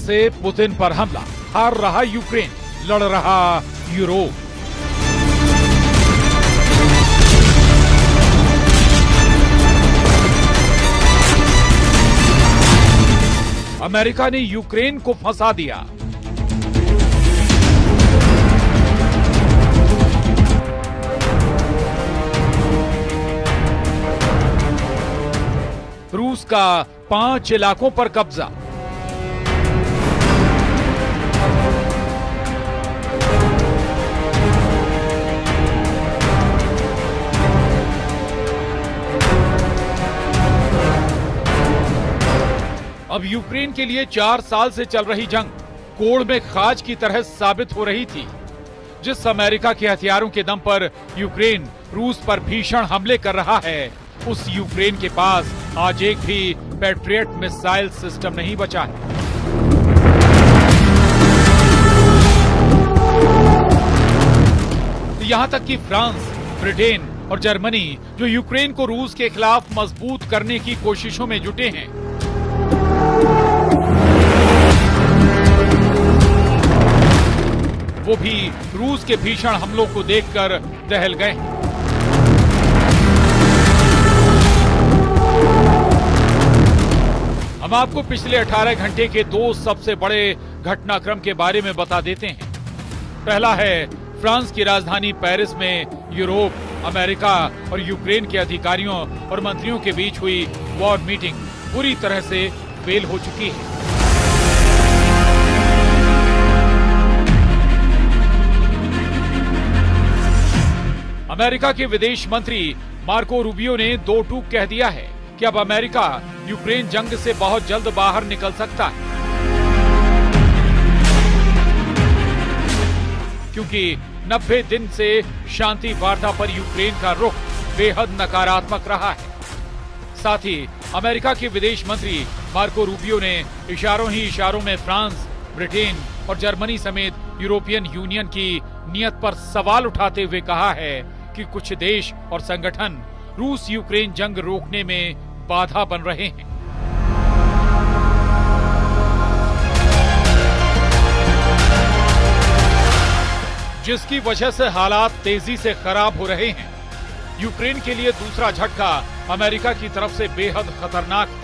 से पुतिन पर हमला, हार रहा यूक्रेन, लड़ रहा यूरोप। अमेरिका ने यूक्रेन को फंसा दिया। रूस का 5 इलाकों पर कब्जा। अब यूक्रेन के लिए 4 साल से चल रही जंग कोड़ में खाज की तरह साबित हो रही थी। जिस अमेरिका के हथियारों के दम पर यूक्रेन रूस पर भीषण हमले कर रहा है, उस यूक्रेन के पास आज एक भी पैट्रियट मिसाइल सिस्टम नहीं बचा है। यहां तक कि फ्रांस, ब्रिटेन और जर्मनी, जो यूक्रेन को रूस के खिलाफ मजबूत करने की कोशिशों में जुटे हैं, वो भी रूस के भीषण हमलों को देखकर दहल गए। हम आपको पिछले 18 घंटे के 2 सबसे बड़े घटनाक्रम के बारे में बता देते हैं। पहला है फ्रांस की राजधानी पेरिस में यूरोप, अमेरिका और यूक्रेन के अधिकारियों और मंत्रियों के बीच हुई वॉर मीटिंग पूरी तरह से फेल हो चुकी है। अमेरिका के विदेश मंत्री मार्को रूबियो ने 2 टूक कह दिया है कि अब अमेरिका यूक्रेन जंग से बहुत जल्द बाहर निकल सकता है, क्योंकि 90 दिन से शांति वार्ता पर यूक्रेन का रुख बेहद नकारात्मक रहा है। साथ ही अमेरिका के विदेश मंत्री मार्को रूबियो ने इशारों ही इशारों में फ्रांस, ब्रिटेन और जर्मनी समेत यूरोपियन यूनियन की नीयत पर सवाल उठाते हुए कहा है कि कुछ देश और संगठन रूस यूक्रेन जंग रोकने में बाधा बन रहे हैं। जिसकी वजह से हालात तेजी से खराब हो रहे हैं। यूक्रेन के लिए दूसरा झटका अमेरिका की तरफ से बेहद खतरनाक है।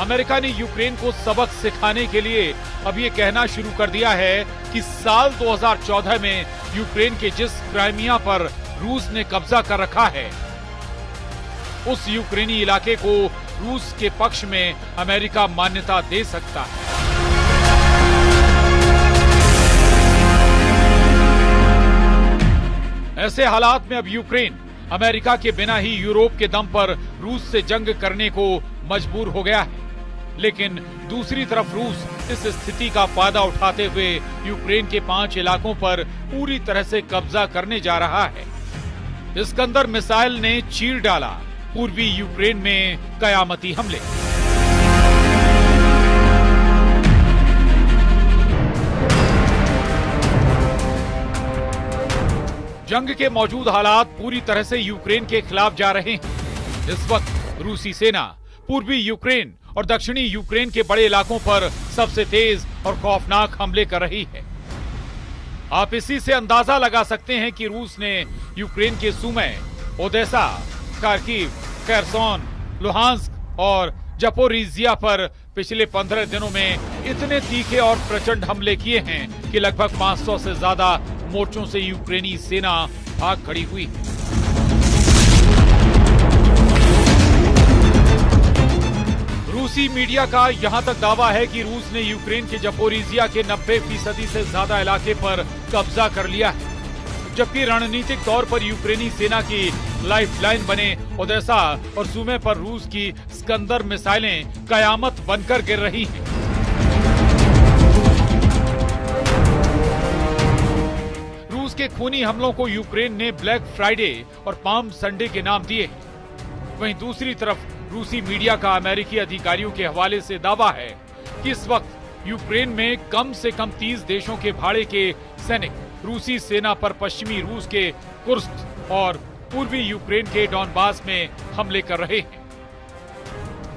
अमेरिका ने यूक्रेन को सबक सिखाने के लिए अब ये कहना शुरू कर दिया है कि साल 2014 में यूक्रेन के जिस क्राइमिया पर रूस ने कब्जा कर रखा है, उस यूक्रेनी इलाके को रूस के पक्ष में अमेरिका मान्यता दे सकता है। ऐसे हालात में अब यूक्रेन अमेरिका के बिना ही यूरोप के दम पर रूस से जंग करने को मजबूर हो गया है। लेकिन दूसरी तरफ रूस इस स्थिति का फायदा उठाते हुए यूक्रेन के 5 इलाकों पर पूरी तरह से कब्जा करने जा रहा है। इस्कंदर मिसाइल ने चीर डाला पूर्वी यूक्रेन में कयामती हमले। जंग के मौजूद हालात पूरी तरह से यूक्रेन के खिलाफ जा रहे हैं। इस वक्त रूसी सेना पूर्वी यूक्रेन और दक्षिणी यूक्रेन के बड़े इलाकों पर सबसे तेज और खौफनाक हमले कर रही है। आप इसी से अंदाजा लगा सकते हैं कि रूस ने यूक्रेन के सुमे, ओदेसा, खार्किव, खेरसोन, लुहांस्क और जपोरिजिया पर पिछले 15 दिनों में इतने तीखे और प्रचंड हमले किए हैं कि लगभग 500 से ज्यादा मोर्चों से यूक्रेनी सेना भाग खड़ी हुई है। रूसी मीडिया का यहां तक दावा है कि रूस ने यूक्रेन के जपोरिजिया के 90% से ज्यादा इलाके पर कब्जा कर लिया है, जबकि रणनीतिक तौर पर यूक्रेनी सेना की लाइफलाइन बने ओदेसा और सुमे पर रूस की स्कंदर मिसाइलें कयामत बनकर गिर रही हैं। रूस के खूनी हमलों को यूक्रेन ने ब्लैक फ्राइडे और पाम संडे के नाम दिए। वहीं दूसरी तरफ रूसी मीडिया का अमेरिकी अधिकारियों के हवाले से दावा है कि इस वक्त यूक्रेन में कम से कम 30 देशों के भाड़े के सैनिक रूसी सेना पर पश्चिमी रूस के कुर्स्क और पूर्वी यूक्रेन के डॉनबास में हमले कर रहे हैं।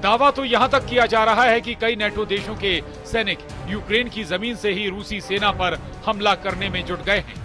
दावा तो यहां तक किया जा रहा है कि कई नेटो देशों के सैनिक यूक्रेन की जमीन से ही रूसी सेना पर हमला करने में जुट गए हैं।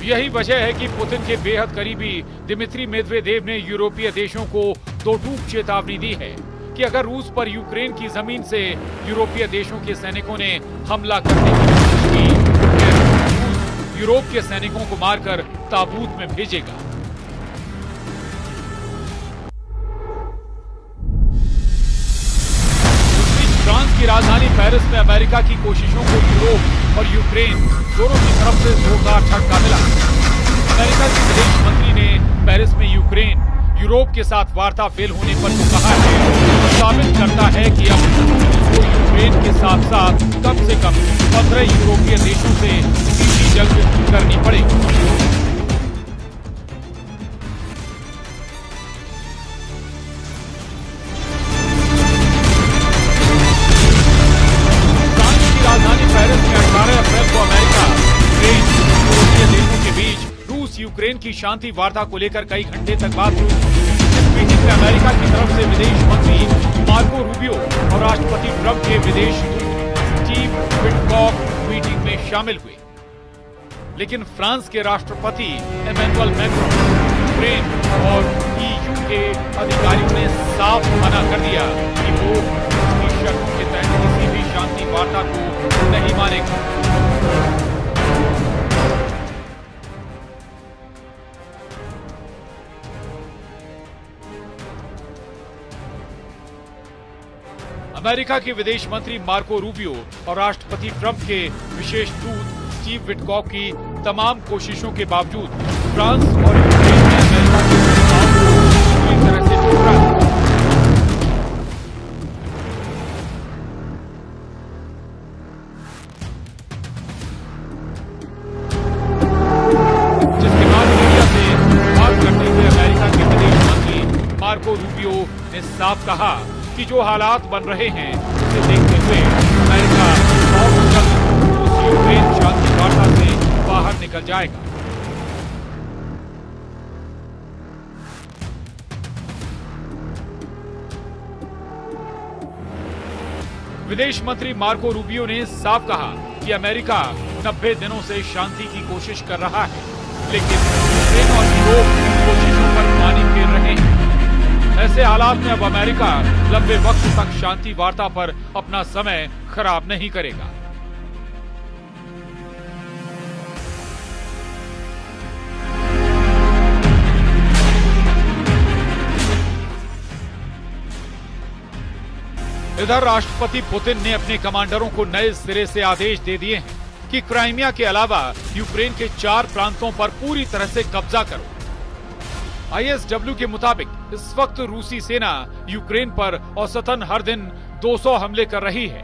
यही वजह है कि पुतिन के बेहद करीबी दिमित्री मेदवेदेव ने यूरोपीय देशों को दो टूक चेतावनी दी है कि अगर रूस पर यूक्रेन की जमीन से यूरोपीय देशों के सैनिकों ने हमला करने की कोशिश की तो फिर रूस यूरोप के सैनिकों को मारकर ताबूत में भेजेगा। फ्रांस की राजधानी पेरिस में अमेरिका की कोशिशों को यूरोप और यूक्रेन दोनों की तरफ से जोरदार झटका मिला। अमेरिका के विदेश मंत्री ने पेरिस में यूक्रेन यूरोप के साथ वार्ता फेल होने पर जो कहा है वो साबित करता है कि अब उसको यूक्रेन के साथ साथ कम से कम 15 यूरोपीय देशों से सीधी जंग करनी पड़ेगी। यूक्रेन की शांति वार्ता को लेकर कई घंटे तक बात हुई। इस मीटिंग में अमेरिका की तरफ से विदेश मंत्री मार्को रूबियो और राष्ट्रपति ट्रंप के विदेश दूत स्टीव विटकॉफ मीटिंग में शामिल हुए। लेकिन फ्रांस के राष्ट्रपति इमैनुअल मैक्रोन, यूक्रेन और ईयू के अधिकारियों ने साफ मना कर दिया कि वो उसकी शर्तों के तहत किसी भी शांति वार्ता को नहीं मानेगा। अमेरिका के विदेश मंत्री मार्को रूबियो और राष्ट्रपति ट्रंप के विशेष दूत स्टीव विटकॉफ की तमाम कोशिशों के बावजूद फ्रांस और यूक्रेन ने अमेरिका के प्रस्ताव को पूरी तरह से ठुकरा दिया। जिसके बाद मीडिया से बात करते हुए अमेरिका के विदेश मंत्री मार्को रूबियो ने साफ कहा कि जो हालात बन रहे हैं उसे देखते हुए अमेरिका बहुत जल्द उस यूक्रेन शांति वार्ता से बाहर निकल जाएगा। विदेश मंत्री मार्को रूबियो ने साफ कहा कि अमेरिका 90 दिनों से शांति की कोशिश कर रहा है, लेकिन यूक्रेन और यूरोप कोशिशों पर पानी फेर रहे हैं। ऐसे हालात में अब अमेरिका लंबे वक्त तक शांति वार्ता पर अपना समय खराब नहीं करेगा। इधर राष्ट्रपति पुतिन ने अपने कमांडरों को नए सिरे से आदेश दे दिए हैं कि क्राइमिया के अलावा यूक्रेन के 4 प्रांतों पर पूरी तरह से कब्जा करो। ISW के मुताबिक इस वक्त रूसी सेना यूक्रेन पर औसतन हर दिन 200 हमले कर रही है,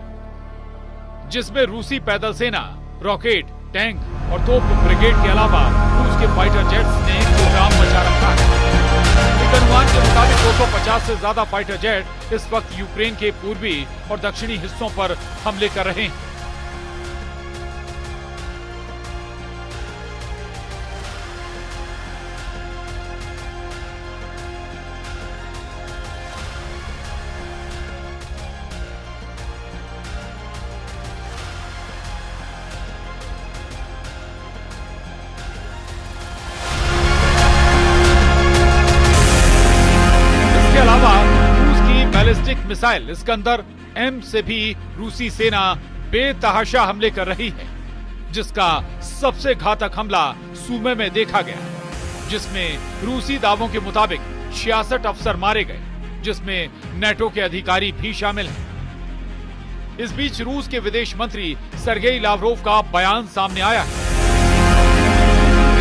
जिसमें रूसी पैदल सेना, रॉकेट, टैंक और तोप ब्रिगेड के अलावा रूस के फाइटर जेट्स ने प्रोग्राम मचा रखा है। एक अनुमान के मुताबिक 250 से ज्यादा फाइटर जेट इस वक्त यूक्रेन के पूर्वी और दक्षिणी हिस्सों पर हमले कर रहे हैं। बैलिस्टिक मिसाइल इस्कंदर M से भी रूसी सेना बेतहाशा हमले कर रही है, जिसका सबसे घातक हमला सूमे में देखा गया, जिसमें रूसी दावों के मुताबिक 66 अफसर मारे गए, जिसमें नेटो के अधिकारी भी शामिल हैं। इस बीच रूस के विदेश मंत्री सर्गेई लावरोव का बयान सामने आया है,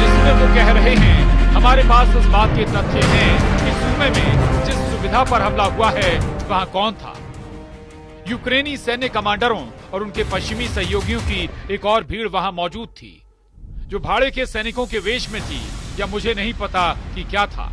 जिसमें वो कह रहे हैं, हमारे पास इस बात के तथ्य हैं कि सूमे में जिस सुविधा पर हमला हुआ है वहां कौन था। यूक्रेनी सैन्य कमांडरों और उनके पश्चिमी सहयोगियों की एक और भीड़ वहां मौजूद थी, जो भाड़े के सैनिकों के वेश में थी, या मुझे नहीं पता कि क्या था।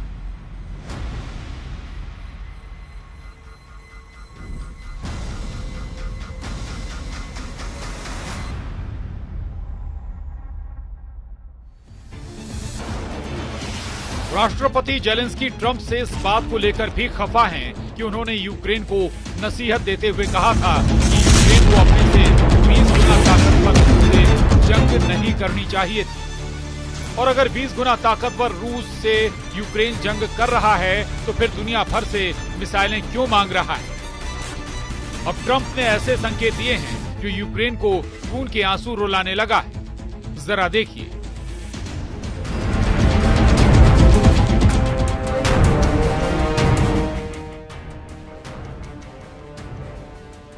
राष्ट्रपति जेलेंस्की ट्रंप से इस बात को लेकर भी खफा हैं कि उन्होंने यूक्रेन को नसीहत देते हुए कहा था कि यूक्रेन को अपने से 20 गुना ताकतवर रूस से जंग नहीं करनी चाहिए थी। और अगर 20 गुना ताकतवर रूस से यूक्रेन जंग कर रहा है तो फिर दुनिया भर से मिसाइलें क्यों मांग रहा है? अब ट्रंप ने ऐसे संकेत दिए हैं जो यूक्रेन को खून के आंसू रुलाने लगा है। जरा देखिए।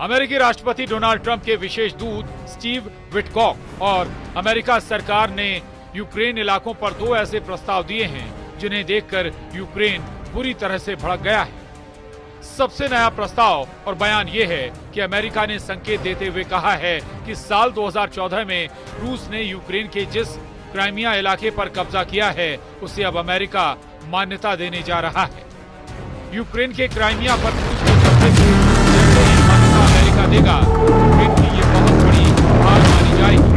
अमेरिकी राष्ट्रपति डोनाल्ड ट्रंप के विशेष दूत स्टीव विटकॉक और अमेरिका सरकार ने यूक्रेन इलाकों पर 2 ऐसे प्रस्ताव दिए हैं जिन्हें देखकर यूक्रेन बुरी तरह से भड़क गया है। सबसे नया प्रस्ताव और बयान यह है कि अमेरिका ने संकेत देते हुए कहा है कि साल 2014 में रूस ने यूक्रेन के जिस क्राइमिया इलाके पर कब्जा किया है उसे अब अमेरिका मान्यता देने जा रहा है। यूक्रेन के क्राइमिया पर रूस के कब्जे को जैसे ही मान्यता अमेरिका देगा, यूक्रेन की ये बहुत बड़ी हार मानी जाएगी।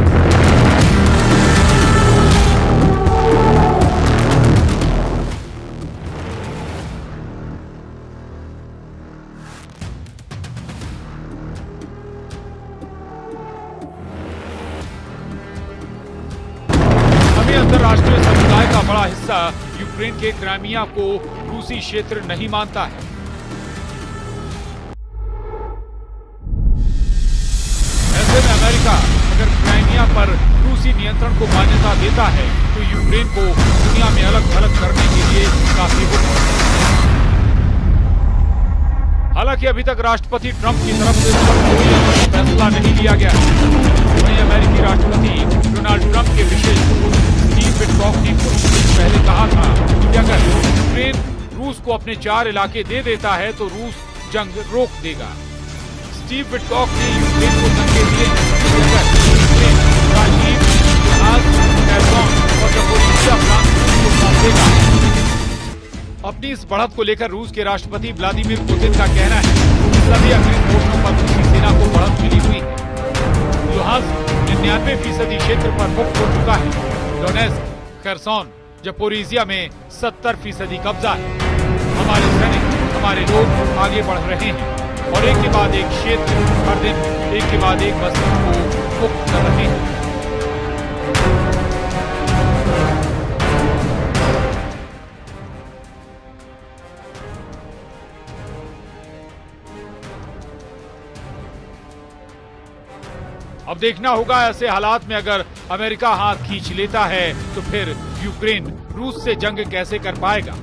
अंतरराष्ट्रीय समुदाय का बड़ा हिस्सा यूक्रेन के क्राइमिया को रूसी क्षेत्र नहीं मानता है। ऐसे में अमेरिका अगर क्राइमिया पर रूसी नियंत्रण को मान्यता देता है तो यूक्रेन को दुनिया में अलग थलग करने के लिए काफी होगा। हालांकि अभी तक राष्ट्रपति ट्रंप की तरफ से कोई फैसला नहीं लिया गया। वहीं अमेरिकी राष्ट्रपति डोनाल्ड ट्रंप के विशेष दूत स्टीव विटकॉक ने कुछ दिन पहले कहा था कि अगर यूक्रेन रूस को अपने 4 इलाके दे देता है तो रूस जंग रोक देगा। स्टीव विटकॉक ने यूक्रेन को संकेत दिए कि अगर यूक्रेन राजीव, लुहांस्क, खेर्सोन और ज़पोरिज़िया प्रांत को सौंप देगा। अपनी इस बढ़त को लेकर रूस के राष्ट्रपति व्लादिमीर पुतिन का कहना है कि सभी अग्रिम पोस्टों पर रूसी सेना को बढ़त मिली हुई है। लुहांस्क 99% क्षेत्र पर मुक्त हो चुका है। डोनेत्स्क, खेर्सोन, ज़पोरिज़िया में 70% कब्जा है। हमारे सैनिक, हमारे लोग आगे बढ़ रहे हैं और एक के बाद एक क्षेत्र हर दिन एक के बाद एक बस्ती को मुक्त कर रहे हैं। अब देखना होगा ऐसे हालात में अगर अमेरिका हाथ खींच लेता है तो फिर यूक्रेन रूस से जंग कैसे कर पाएगा।